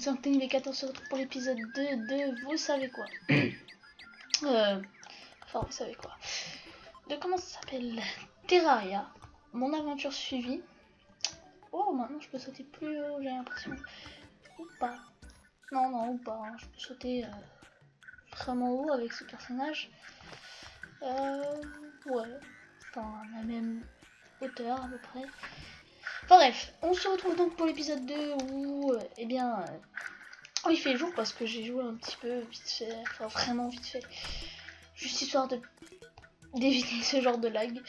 c'est Anthony V14, on se retrouve pour l'épisode 2 de vous savez quoi. Enfin, vous savez quoi. De comment ça s'appelle, Terraria. Mon aventure suivie. Oh, maintenant je peux sauter plus haut, j'ai l'impression. Ou pas. Non, ou pas. Hein. Je peux sauter vraiment haut avec ce personnage. Ouais. Enfin, la même hauteur à peu près. Enfin bref, on se retrouve donc pour l'épisode 2 où, eh bien, il fait jour parce que j'ai joué un petit peu vite fait, enfin vraiment vite fait. Juste histoire de d'éviter ce genre de lag.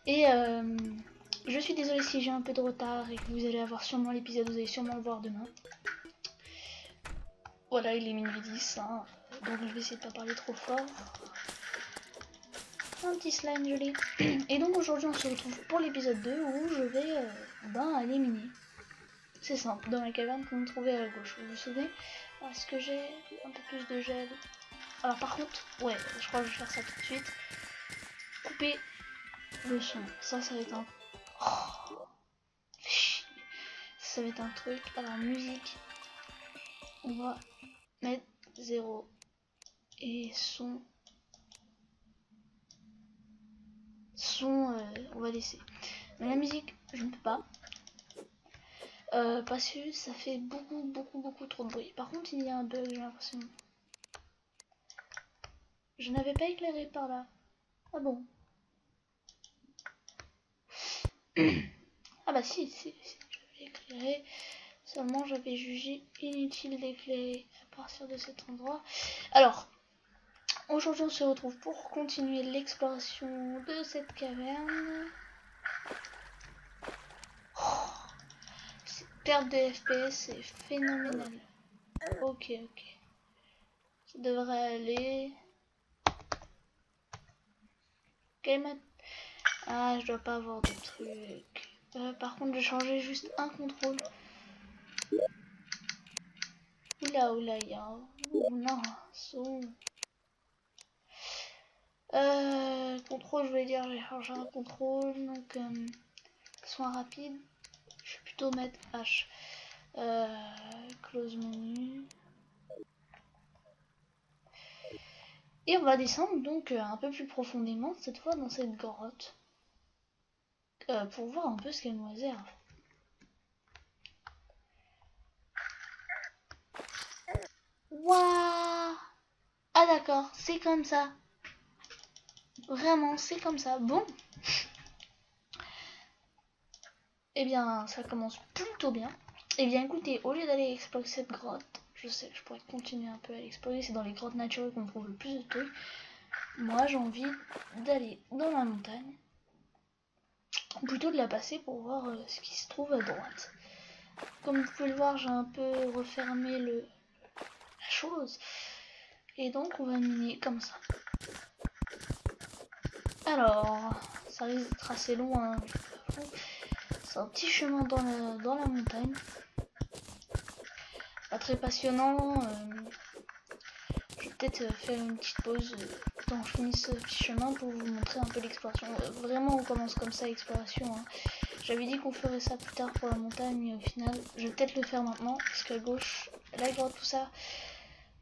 Et je suis désolée si j'ai un peu de retard et que vous allez avoir sûrement l'épisode, vous allez sûrement le voir demain. Voilà, il est minuit 10, hein, donc je vais essayer de pas parler trop fort. Un petit slime joli. Et donc aujourd'hui on se retrouve pour l'épisode 2 où je vais aller miner. C'est simple, dans la caverne que vous trouvez à la gauche, vous vous souvenez? Est-ce que j'ai un peu plus de gel? Alors par contre, ouais, je crois que je vais faire ça tout de suite. Couper le son, ça va être un... Oh, ça va être un truc. Alors musique, on va mettre 0 et son, on va laisser. Mais la musique, je ne peux pas. Parce que ça fait beaucoup trop de bruit. Par contre, il y a un bug, j'ai l'impression. Je n'avais pas éclairé par là. Ah bon? Ah bah si, j'avais éclairé. Seulement, j'avais jugé inutile d'éclairer à partir de cet endroit. Alors, aujourd'hui, on se retrouve pour continuer l'exploration de cette caverne. Oh, cette perte de FPS est phénoménale. Ok. Ça devrait aller. Ah, je dois pas avoir de trucs. Par contre, je vais changer juste un contrôle. Oula, il y a un... non, son... contrôle, je vais dire, j'ai changé un contrôle, donc soin rapide, je vais plutôt mettre H. Close menu. Et on va descendre donc un peu plus profondément, cette fois dans cette grotte, pour voir un peu ce qu'elle nous réserve. Waouh! Ah d'accord, c'est comme ça. Vraiment, c'est comme ça. Bon. Eh bien, ça commence plutôt bien. Eh bien, écoutez, au lieu d'aller explorer cette grotte, je sais que je pourrais continuer un peu à l'explorer, c'est dans les grottes naturelles qu'on trouve le plus de trucs. Moi, j'ai envie d'aller dans la montagne, plutôt de la passer pour voir ce qui se trouve à droite. Comme vous pouvez le voir, j'ai un peu refermé la chose. Et donc, on va miner comme ça. Alors, ça risque d'être assez long, hein. C'est un petit chemin dans la montagne. Pas très passionnant. Je vais peut-être faire une petite pause tant que je finis ce petit chemin pour vous montrer un peu l'exploration. Vraiment, on commence comme ça l'exploration. Hein. J'avais dit qu'on ferait ça plus tard pour la montagne, mais au final, je vais peut-être le faire maintenant parce qu'à gauche, la grotte, tout ça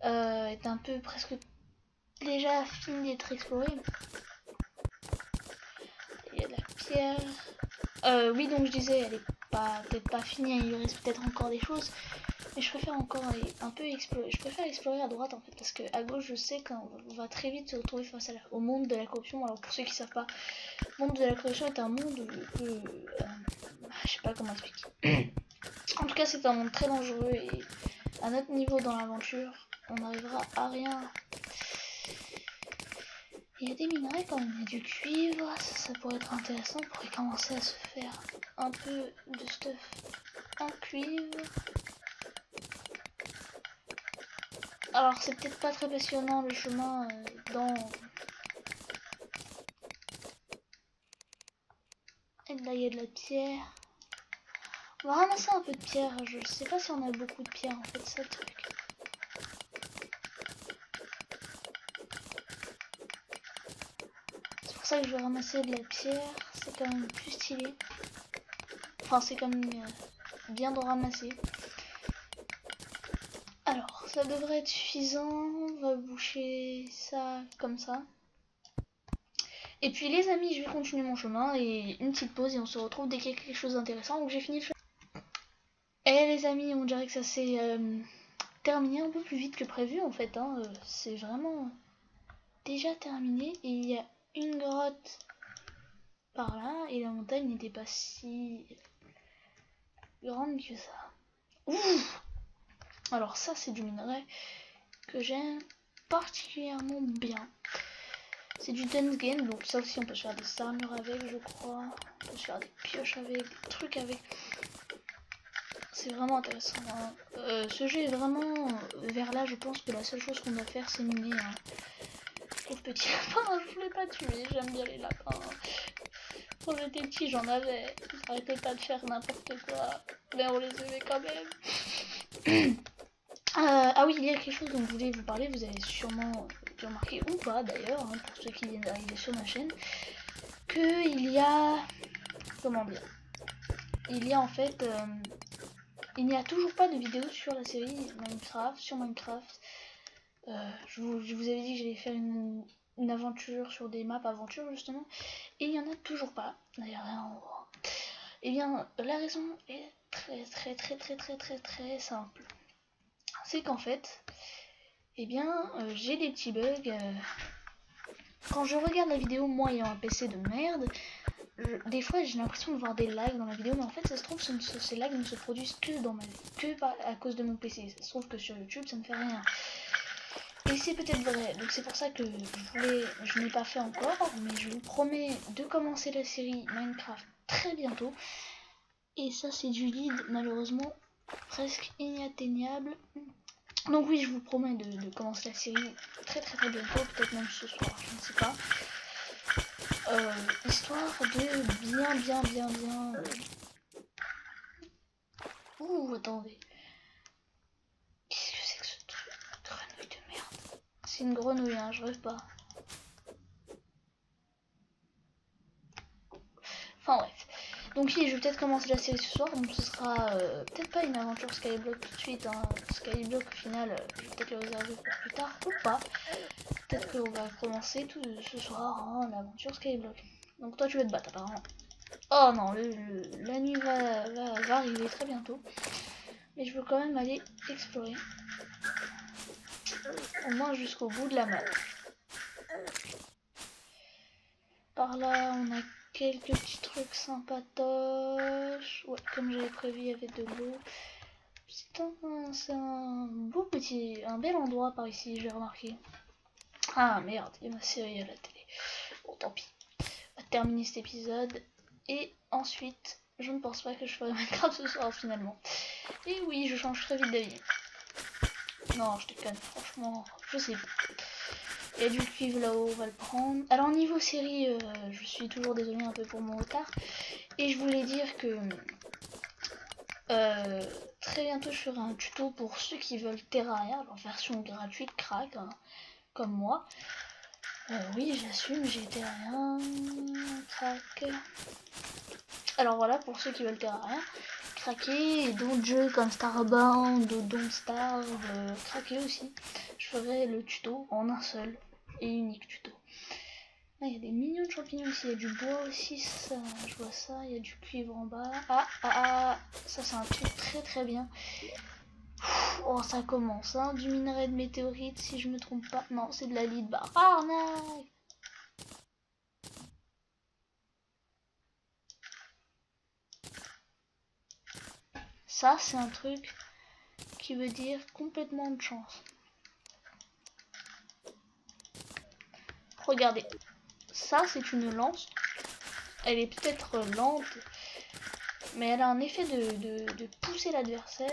est un peu presque déjà fini d'être exploré. Il y a de la pierre. Oui, donc je disais, elle est peut-être pas finie, il reste peut-être encore des choses. Mais je préfère encore aller un peu explorer. Je préfère explorer à droite en fait, parce que à gauche, je sais qu'on va très vite se retrouver face au monde de la corruption. Alors pour ceux qui savent pas, le monde de la corruption est un monde je sais pas comment expliquer. En tout cas, c'est un monde très dangereux et à notre niveau dans l'aventure, on n'arrivera à rien. Il y a des minerais quand même, il y a du cuivre, ça pourrait être intéressant. On pourrait commencer à se faire un peu de stuff en cuivre. Alors c'est peut-être pas très passionnant le chemin dans... Et là il y a de la pierre. On va ramasser un peu de pierre, je sais pas si on a beaucoup de pierre en fait, c'est le truc. C'est pour ça que je vais ramasser de la pierre, c'est quand même plus stylé. Enfin c'est quand même bien de ramasser. Alors, ça devrait être suffisant. On va boucher ça comme ça. Et puis les amis, je vais continuer mon chemin et une petite pause et on se retrouve dès qu'il y a quelque chose d'intéressant. Donc j'ai fini le chemin. Et les amis, on dirait que ça s'est terminé un peu plus vite que prévu en fait. Hein. C'est vraiment déjà terminé. Et il y a une grotte par là et la montagne n'était pas si grande que ça. Ouf! Alors ça c'est du minerai que j'aime particulièrement bien. C'est du Tensgen, donc ça aussi on peut se faire des armures avec, je crois. On peut se faire des pioches avec, des trucs avec. C'est vraiment intéressant. Hein. Ce jeu est vraiment vers là, je pense que la seule chose qu'on doit faire c'est miner un petit lapin. Je voulais pas tuer, j'aime bien les lapins. Quand j'étais petit j'en avais. J'arrêtais pas de faire n'importe quoi. Mais on les aimait quand même. Ah oui, il y a quelque chose dont je voulais vous parler, vous avez sûrement dû remarquer, ou pas d'ailleurs, hein, pour ceux qui viennent d'arriver sur ma chaîne, qu'il y a... Comment dire? Il y a en fait... il n'y a toujours pas de vidéo sur la série Minecraft, sur Minecraft. Je vous avais dit que j'allais faire une aventure sur des maps aventures justement, et il n'y en a toujours pas. D'ailleurs, rien en haut. Et bien, la raison est très simple. C'est qu'en fait, eh bien, j'ai des petits bugs. Quand je regarde la vidéo, moi ayant un PC de merde, des fois j'ai l'impression de voir des lags dans la vidéo, mais en fait ça se trouve ces lags ne se produisent que dans ma vie, à cause de mon PC. Ça se trouve que sur YouTube ça ne fait rien. Et c'est peut-être vrai, donc c'est pour ça que je n'ai pas fait encore, mais je vous promets de commencer la série Minecraft très bientôt. Et ça c'est du lead malheureusement presque inatteignable. Donc oui, je vous promets de commencer la série très bientôt, peut-être même ce soir, je ne sais pas. Histoire de bien... Ouh, attendez. Qu'est-ce que c'est que ce truc? Grenouille de merde. C'est une grenouille, hein, je rêve pas. Enfin bref. Donc oui, je vais peut-être commencer la série ce soir, donc ce sera peut-être pas une aventure Skyblock tout de suite. Hein. Skyblock au final, je vais peut-être le réserver pour plus tard ou pas. Peut-être qu'on va commencer tout ce soir hein, l'aventure Skyblock. Donc toi tu vas te battre apparemment. Oh non, la nuit va arriver très bientôt. Mais je veux quand même aller explorer. Au moins jusqu'au bout de la map. Par là, on a quelques petits trucs sympatoches. Ouais, comme j'avais prévu, il y avait de l'eau. C'est un beau un bel endroit par ici, j'ai remarqué. Ah merde, il y a ma série à la télé. Bon, tant pis. On va terminer cet épisode. Et ensuite, je ne pense pas que je ferai Minecraft ce soir finalement. Et oui, je change très vite d'avis. Non, je déconne, franchement, je sais pas. Il y a du cuivre là-haut, on va le prendre. Alors niveau série, je suis toujours désolée un peu pour mon retard. Et je voulais dire que très bientôt je ferai un tuto pour ceux qui veulent Terraria, en version gratuite, crack, hein, comme moi. Oui, j'assume, j'ai Terraria, crack. Alors voilà, pour ceux qui veulent Terraria, craquer, et d'autres jeux comme Starbound, Don't Starve, craquer aussi. Je ferai le tuto en un seul et unique tuto. Là, il y a des millions de champignons ici, il y a du bois aussi, ça, je vois ça, il y a du cuivre en bas. Ça c'est un truc très bien. Oh, ça commence, hein, du minerai de météorite si je me trompe pas. Non, c'est de la lead bar. Arnaque! Ça, c'est un truc qui veut dire complètement de chance. Regardez, ça c'est une lance. Elle est peut-être lente, mais elle a un effet de pousser l'adversaire.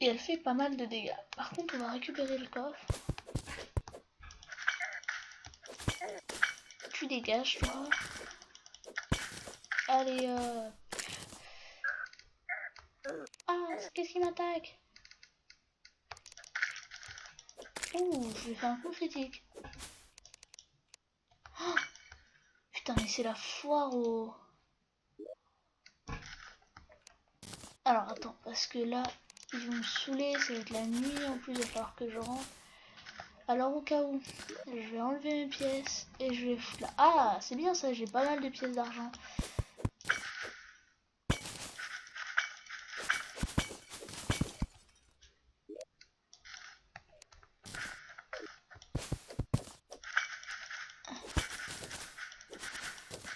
Et elle fait pas mal de dégâts. Par contre, on va récupérer le coffre. Tu dégages, toi. Allez, Ah, qu'est-ce qui m'attaque? Ouh, je lui fais un coup critique. Oh, putain, mais c'est la foire au... Alors attends, parce que là, ils vont me saouler, ça va être la nuit en plus, il va falloir que je rentre. Alors au cas où, je vais enlever mes pièces et je vais foutre là. Ah, c'est bien ça, j'ai pas mal de pièces d'argent.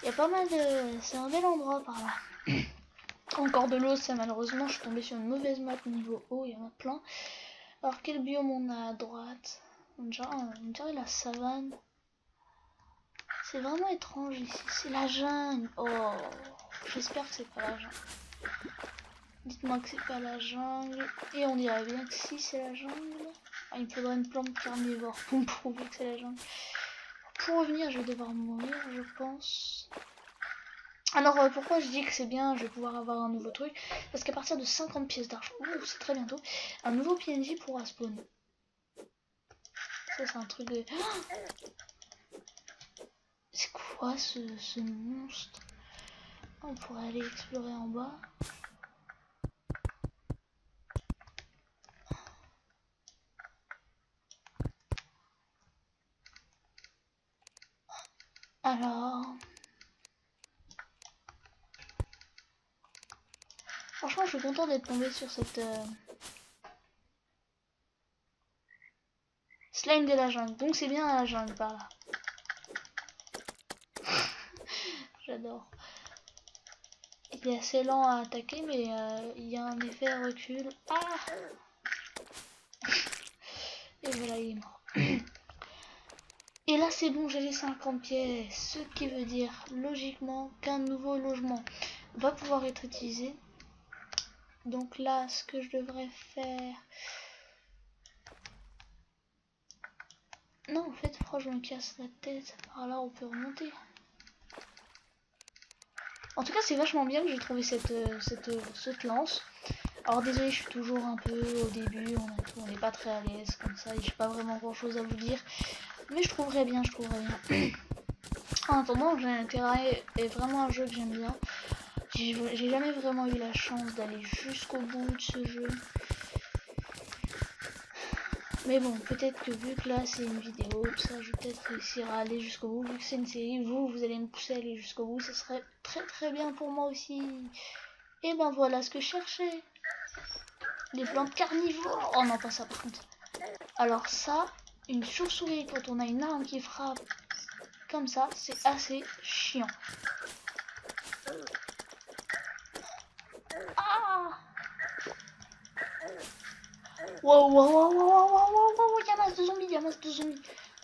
Il y a pas mal de... C'est un bel endroit par là. Encore de l'eau, ça malheureusement, je suis tombée sur une mauvaise map niveau eau, il y en a plein. Alors quel biome on a à droite? On dirait la savane. C'est vraiment étrange ici, c'est la jungle. Oh, j'espère que c'est pas la jungle. Dites-moi que c'est pas la jungle. Et on dirait bien que si c'est la jungle. Ah, il me faudrait une plante carnivore pour me prouver que c'est la jungle. Pour revenir, je vais devoir mourir, je pense. Alors pourquoi je dis que c'est bien, je vais pouvoir avoir un nouveau truc? Parce qu'à partir de 50 pièces d'argent, c'est très bientôt, un nouveau PNJ pourra spawn. Ça c'est un truc de... C'est quoi ce monstre? On pourrait aller explorer en bas. Alors... Franchement je suis content d'être tombé sur cette... Slime de la jungle, donc c'est bien la jungle par là. J'adore. Il est assez lent à attaquer, mais il y a un effet recul. Ah! Et voilà, il est mort. Et là, c'est bon, j'ai les 50 pièces. Ce qui veut dire, logiquement, qu'un nouveau logement va pouvoir être utilisé. Donc là, ce que je devrais faire... Non, en fait, pourquoi je me casse la tête? Par là, on peut remonter. En tout cas, c'est vachement bien que j'ai trouvé cette lance. Alors désolé, je suis toujours un peu au début, on n'est pas très à l'aise comme ça, j'ai pas vraiment grand chose à vous dire. Mais je trouverai bien, En attendant, j'ai intérêt est vraiment un jeu que j'aime bien. J'ai jamais vraiment eu la chance d'aller jusqu'au bout de ce jeu. Mais bon, peut-être que vu que là c'est une vidéo, tout ça, je vais peut-être réussir à aller jusqu'au bout. Vu que c'est une série, vous allez me pousser à aller jusqu'au bout, ce serait très bien pour moi aussi. Et ben voilà ce que je cherchais. Les plantes carnivores. Oh non, pas ça par contre. Alors ça, une chauve-souris quand on a une arme qui frappe comme ça, c'est assez chiant. Ah! Wow, y'a masse de zombies,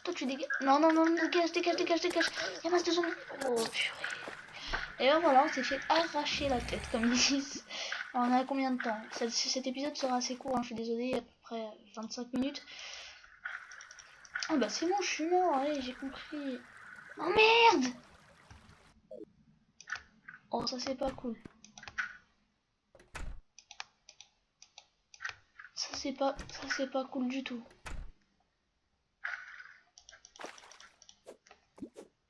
Toi tu dégages. Non, dégage. Y'a masse de zombies. Oh purée. Et ben voilà, on s'est fait arracher la tête, comme ils disent. Alors, on a combien de temps? Cet épisode sera assez court, hein, je suis désolée, à peu près 25 minutes. Ah bah c'est bon, je suis mort, allez, j'ai compris. Oh merde! Oh, ça c'est pas cool. Ça c'est pas cool du tout.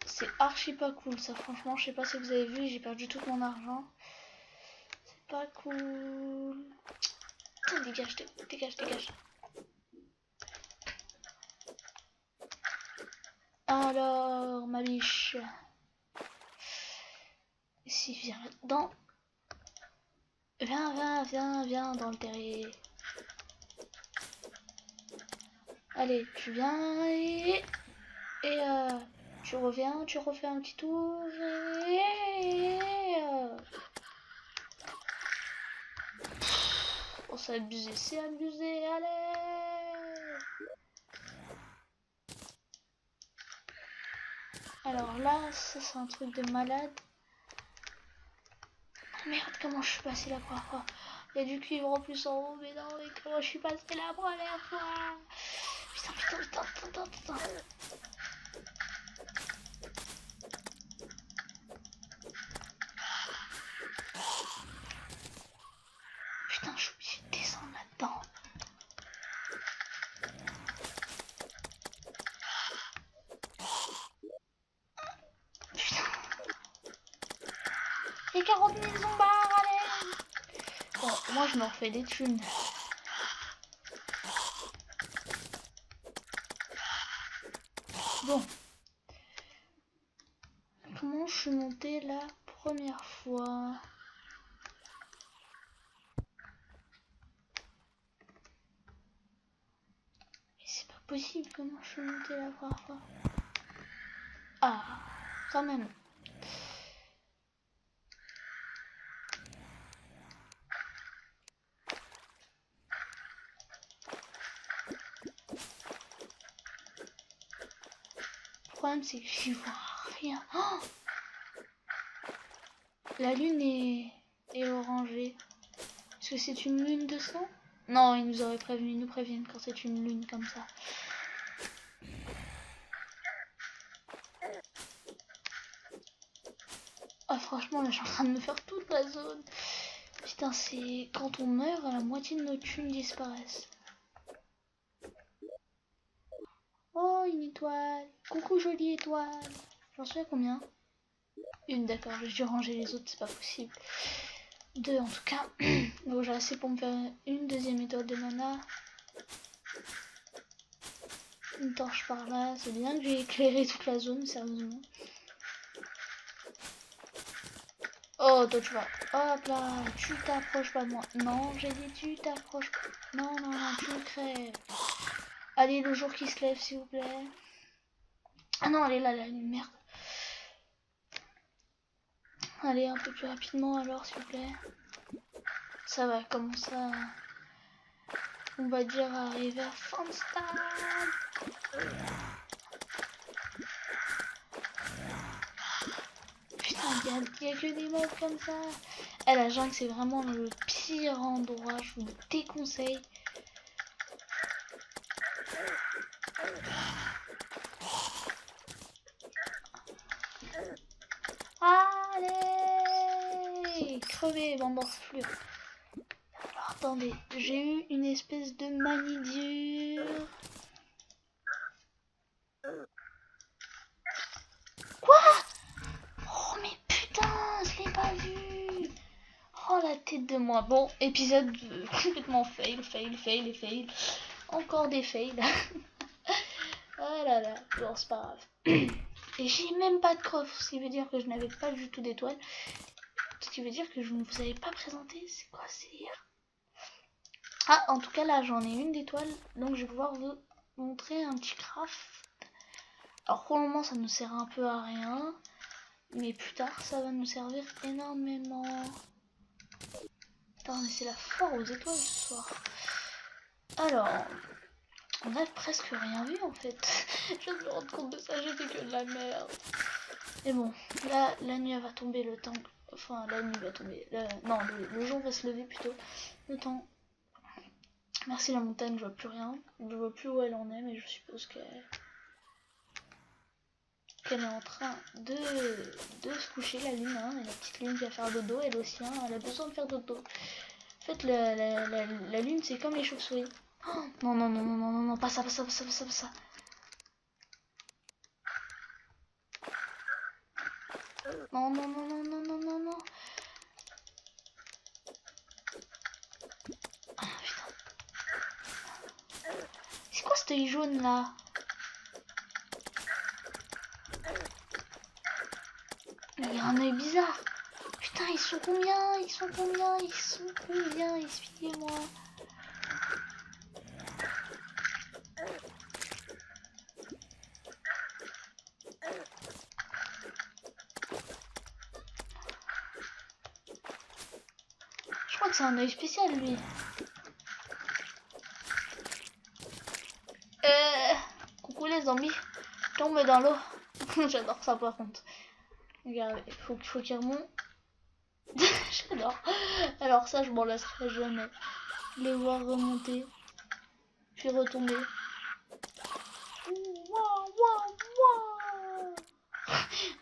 C'est archi pas cool ça, franchement, je sais pas si vous avez vu, j'ai perdu tout mon argent. C'est pas cool. Dégage. Alors, ma biche. Si, viens là-dedans. Viens dans le terrier. Allez, tu viens et tu reviens, tu refais un petit tour oh, c'est abusé, allez. Alors là, ça c'est un truc de malade. Merde, comment je suis passé la première fois? Il y a du cuivre en plus en haut, mais non, mais comment je suis passé la première fois? Putain. Putain, je suis obligé de descendre là-dedans. Putain. Et 40 000 zombards, allez. Bon, moi je me refais des thunes. Bon. Comment je suis montée la première fois? Mais c'est pas possible, comment je suis montée la première fois? Ah, quand même. Le problème c'est que j'y vois rien. Oh, la lune est orangée. Est-ce que c'est une lune de sang? Non, ils nous auraient prévenu, ils nous préviennent quand c'est une lune comme ça. Ah franchement là je suis en train de me faire toute la zone. Putain c'est quand on meurt la moitié de nos thunes disparaissent. Oh une étoile. Coucou jolie étoile. J'en suis à combien? Une, d'accord, j'ai dû ranger les autres, c'est pas possible. Deux en tout cas. Donc j'ai assez pour me faire une deuxième étoile de mana. Une torche par là, c'est bien que j'ai éclairé toute la zone, sérieusement. Oh, toi tu vas. Hop là, tu t'approches pas de moi. Non, j'ai dit tu t'approches pas. Non, non, non, tu crèves. Allez, le jour qui se lève, s'il vous plaît. Ah non, elle est là, la lune, merde. Allez, un peu plus rapidement alors, s'il vous plaît. Ça va commencer à... On va dire arriver à fin de stade. Putain, il y a que des mobs comme ça. Eh, la jungle, c'est vraiment le pire endroit. Je vous le déconseille. Allez, crevez, bande d'enflures. Alors, attendez. J'ai eu une espèce de manie dure. Quoi? Oh, mais putain, je l'ai pas vu. Oh, la tête de moi. Bon, épisode complètement fail, fail, fail et fail. Encore des fails. Oh là là, bon, c'est pas grave. Et j'ai même pas de coffre, ce qui veut dire que je n'avais pas du tout d'étoiles. Ce qui veut dire que je ne vous avais pas présenté. C'est quoi ce délire? Ah, en tout cas, là, j'en ai une d'étoile. Donc, je vais pouvoir vous montrer un petit craft. Alors, pour le moment, ça nous sert un peu à rien. Mais plus tard, ça va nous servir énormément. Putain, mais c'est la foire aux étoiles ce soir. Alors, on a presque rien vu en fait. Je viens de me rendre compte de ça, j'ai fait que de la merde. Mais bon, là, la nuit va tomber, le temps... Enfin, la nuit va tomber. Non, le jour va se lever plutôt. Le temps... Merci la montagne, je vois plus rien. Je vois plus où elle en est, mais je suppose qu'elle est en train de se coucher, la lune. Hein, et la petite lune qui va faire dodo, elle aussi, hein, elle a besoin de faire dodo. En fait, la lune, c'est comme les chauves-souris. Oh, non, non, non, non, non, non, non, pas ça, pas ça, pas ça, pas ça, pas ça. Non, non, non, non, non, non, non, non. Ah, putain. C'est quoi cet œil jaune, là? Il y a un œil bizarre. Putain, ils sont combien? Ils sont combien? Ils sont combien? Expliquez-moi. Je crois que c'est un œil spécial, lui. Coucou les zombies. Tombe dans l'eau. J'adore ça par contre. Regardez, il faut qu'il remonte. J'adore. Alors ça, je m'en lasserai jamais. Les voir remonter. Puis retomber.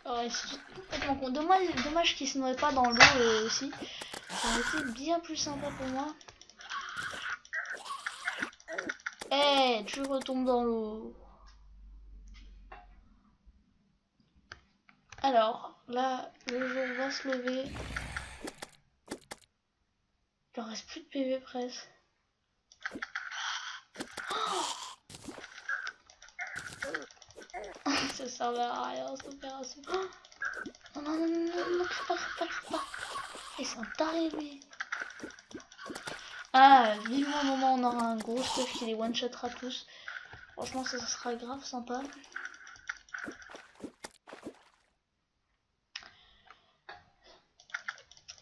Oh, ouais, c'est complètement con. Dommage qu'ils se noient pas dans l'eau aussi. Ça aurait été bien plus sympa pour moi. Eh, hey, tu retombes dans l'eau. Alors, là, le jour va se lever. reste plus de PV presque. Ça servait à rien cette opération. Non, non, non, non, non, pas. Ils sont tarés, lui. Ah, vivement un moment où on aura un gros stuff qui les one-shotera tous. Franchement, ça sera grave sympa.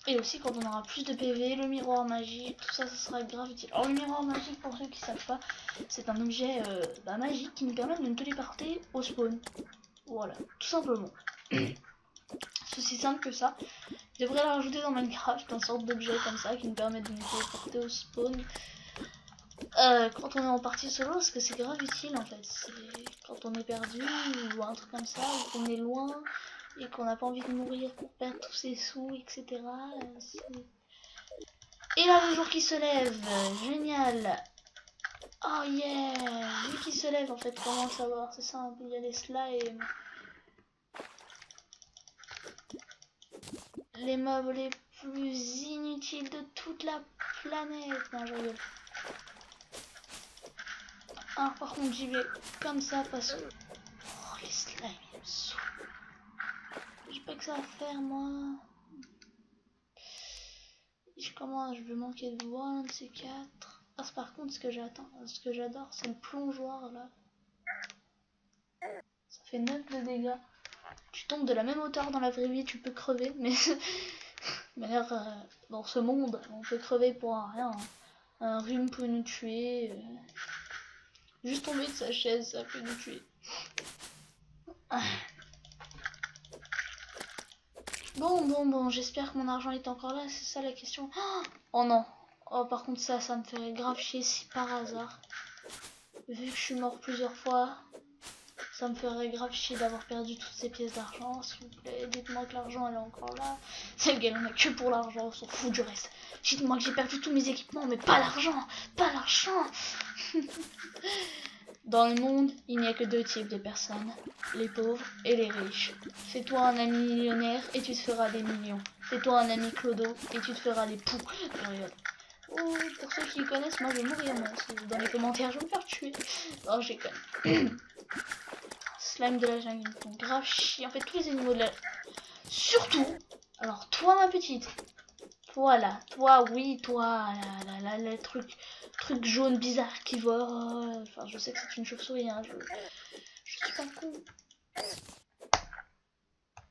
Et aussi quand on aura plus de PV, le miroir magique, tout ça, ça sera grave utile. Alors le miroir magique, pour ceux qui savent pas, c'est un objet magique qui nous permet de nous téléporter au spawn. Voilà, tout simplement. C'est aussi simple que ça. Je devrais la rajouter dans Minecraft, une sorte d'objet comme ça qui nous permet de nous téléporter au spawn. Quand on est en partie solo, parce que c'est grave utile en fait. Quand on est perdu ou un truc comme ça, ou qu'on est loin et qu'on n'a pas envie de mourir pour perdre tous ses sous, etc. Et là, le jour qui se lève, génial. Oh yeah, lui qui se lève en fait, comment savoir, c'est ça, il y a les slimes. Les mobs les plus inutiles de toute la planète. Non, je rigole. Ah, par contre, j'y vais comme ça parce que... Oh, les slimes, ils me saoulent. J'ai pas que ça à faire, moi. Je vais manquer de voix, un de ces quatre. Ah, par contre, ce que j'adore, c'est le plongeoir, là. Ça fait 9 de dégâts. Tu tombes de la même hauteur dans la vraie vie, tu peux crever, mais... D'ailleurs, dans ce monde, on peut crever pour un rien. Un rhume peut nous tuer. Juste tomber de sa chaise, ça peut nous tuer. Bon, j'espère que mon argent est encore là, c'est ça la question. Oh non. Oh, par contre, ça me ferait grave chier si par hasard, vu que je suis mort plusieurs fois, ça me ferait grave chier d'avoir perdu toutes ces pièces d'argent. S'il vous plaît, dites-moi que l'argent elle est encore là. C'est le gars, on a que pour l'argent, on s'en fout du reste. Dites-moi que j'ai perdu tous mes équipements, mais pas l'argent. Pas l'argent. Dans le monde, il n'y a que deux types de personnes, les pauvres et les riches. Fais-toi un ami millionnaire et tu te feras des millions. Fais-toi un ami clodo et tu te feras des poux. Oh, pour ceux qui connaissent, moi je vais mourir moi. Dans les commentaires, je vais me faire tuer. Oh, j'ai connu. Slime de la jungle, ils me font grave chier. En fait, tous les animaux de la... Surtout, alors toi ma petite, toi là, toi, oui, toi, là, le truc jaune bizarre qui vole. Enfin, je sais que c'est une chauve-souris, hein, je suis pas con.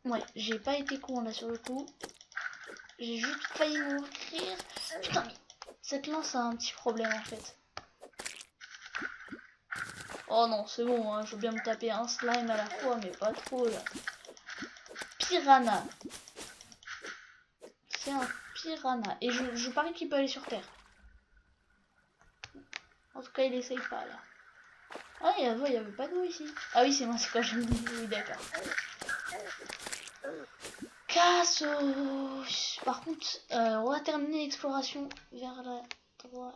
Ouais, j'ai pas été con là sur le coup. J'ai juste failli mourir. Putain, mais cette lance a un petit problème en fait. Oh non, c'est bon, hein, je veux bien me taper un slime à la fois, mais pas trop là. Piranha. C'est un piranha. Et je parie qu'il peut aller sur Terre. En tout cas, il essaye pas là. Ah, il y avait pas d'eau ici. Ah oui, c'est moi, c'est quand je me dis. Oui, d'accord. Cassos. Par contre, on va terminer l'exploration vers la droite.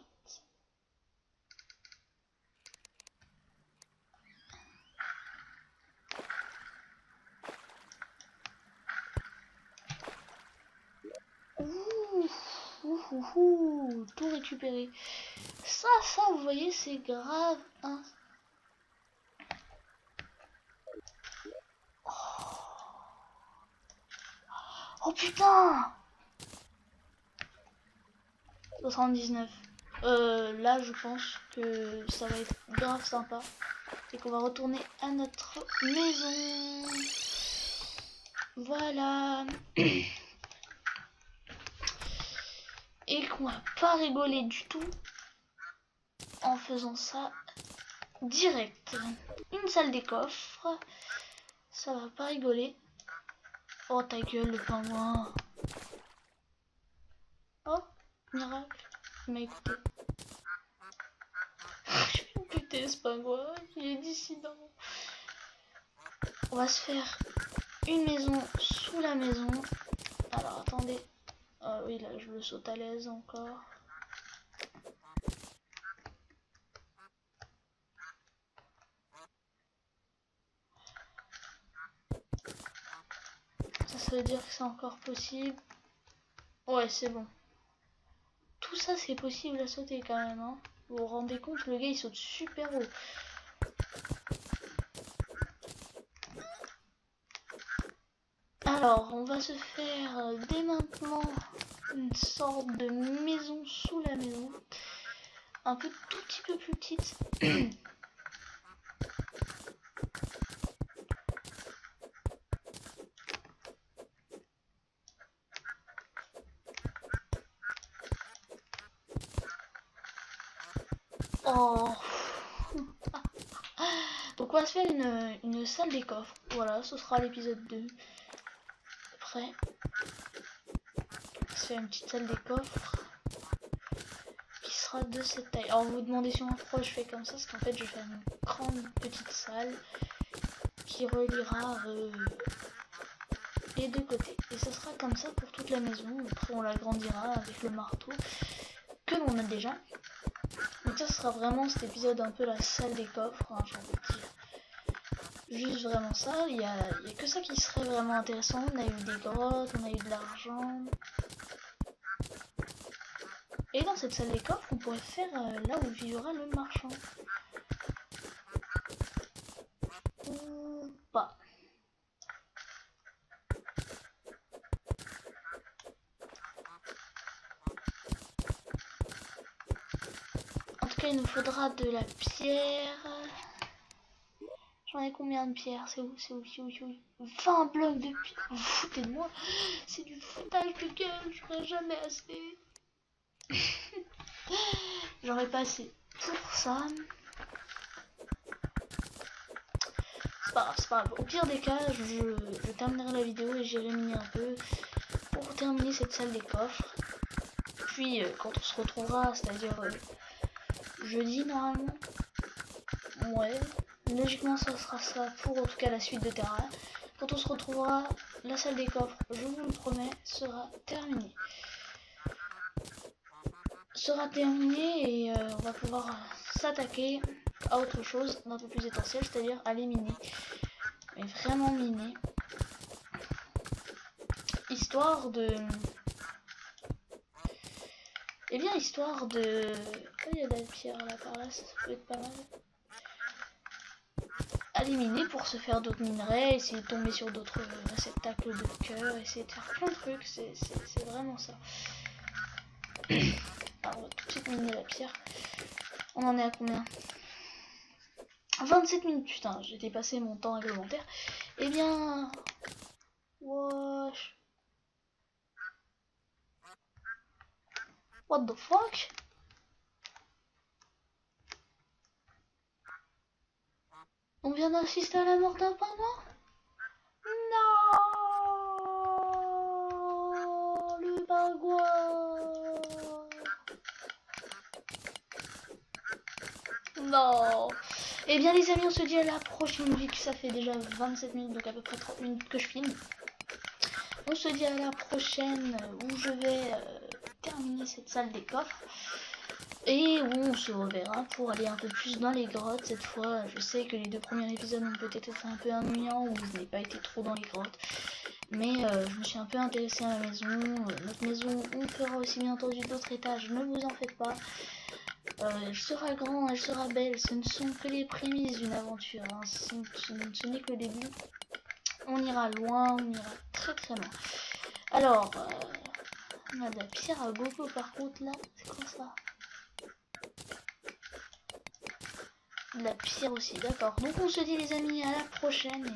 Ouh, tout récupéré. Ça, vous voyez, c'est grave. Hein. Oh putain 79. Là, je pense que ça va être grave sympa. Et qu'on va retourner à notre maison. Voilà. Et qu'on va pas rigoler du tout en faisant ça direct. Une salle des coffres. Ça va pas rigoler. Oh ta gueule le pingouin. Oh, miracle. Il m'a écouté. Je vais me buter ce pingouin. Il est dissident. On va se faire une maison sous la maison. Alors attendez. Ah oui là je le saute à l'aise encore. Ça veut dire que c'est encore possible. Ouais c'est bon. Tout tout ça c'est possible à sauter quand même, hein. Vous vous rendez compte, le gars il saute super haut. Alors, on va se faire dès maintenant une sorte de maison sous la maison. Un peu tout petit peu plus petite. Oh. Donc on va se faire une salle des coffres. Voilà, ce sera l'épisode 2. Après, on va se faire une petite salle des coffres qui sera de cette taille. Alors vous vous demandez sûrement pourquoi je fais comme ça, parce qu'en fait je vais faire une grande petite salle qui reliera les deux côtés. Et ça sera comme ça pour toute la maison. Après on l'agrandira avec le marteau que l'on a déjà. Donc ça sera vraiment cet épisode un peu la salle des coffres, hein, j'ai envie de dire. Juste vraiment ça, il y a que ça qui serait vraiment intéressant. On a eu des grottes, on a eu de l'argent. Et dans cette salle des coffres, on pourrait faire là où vivra le marchand. Ou pas. En tout cas, il nous faudra de la pierre. J'en ai combien de pierres? C'est où? 20 blocs de pierre. Vous foutez de moi? C'est du foutage de gueule, j'aurais jamais assez. J'aurais pas assez pour ça. C'est pas grave. Au pire des cas, je terminerai la vidéo et j'irai miner un peu pour terminer cette salle des coffres. Puis quand on se retrouvera, c'est-à-dire jeudi normalement. Ouais. Logiquement ça sera ça pour en tout cas la suite de Terra. Quand on se retrouvera, la salle des coffres, je vous le promets, sera terminée. Et on va pouvoir s'attaquer à autre chose d'un peu plus essentiel, c'est-à-dire aller miner. Mais vraiment miner. Histoire de... Eh bien, histoire de... Oh, il y a de la pierre là par là, ça peut être pas mal. Aller miner pour se faire d'autres minerais, essayer de tomber sur d'autres réceptacles de cœur, essayer de faire plein de trucs, c'est vraiment ça. Alors, on va tout de suite miner la pierre. On en est à combien? 27 minutes, putain, j'ai dépassé mon temps réglementaire. Eh bien... Wesh. What the fuck? On vient d'assister à la mort d'un pingouin? Non, le pingouin. Non. Eh bien les amis, on se dit à la prochaine, vu que ça fait déjà 27 minutes, donc à peu près 30 minutes que je filme. On se dit à la prochaine où je vais terminer cette salle des coffres. Et où on se reverra pour aller un peu plus dans les grottes cette fois. Je sais que les deux premiers épisodes ont peut-être été un peu ennuyants, où je n'ai pas été trop dans les grottes. Mais je me suis un peu intéressée à la maison. Notre maison, on fera aussi bien entendu d'autres étages, ne vous en faites pas. Elle sera grande, elle sera belle, ce ne sont que les prémices d'une aventure, hein. Ce n'est que le début. On ira loin, on ira très très loin. Alors, on a de la pierre à gogo par contre là, c'est quoi ça? De la pierre aussi, d'accord. Donc on se dit les amis, à la prochaine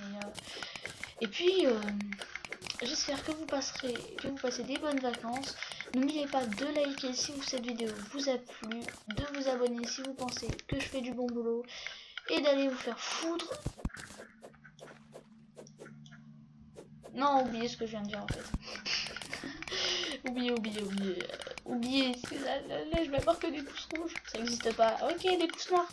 et puis j'espère que vous passez des bonnes vacances. N'oubliez pas de liker si cette vidéo vous a plu, de vous abonner si vous pensez que je fais du bon boulot et d'aller vous faire foutre. Non, oubliez ce que je viens de dire en fait. oubliez. Oubliez, là je vais avoir que des pouces rouges, ça n'existe pas. Ok, des pouces noirs.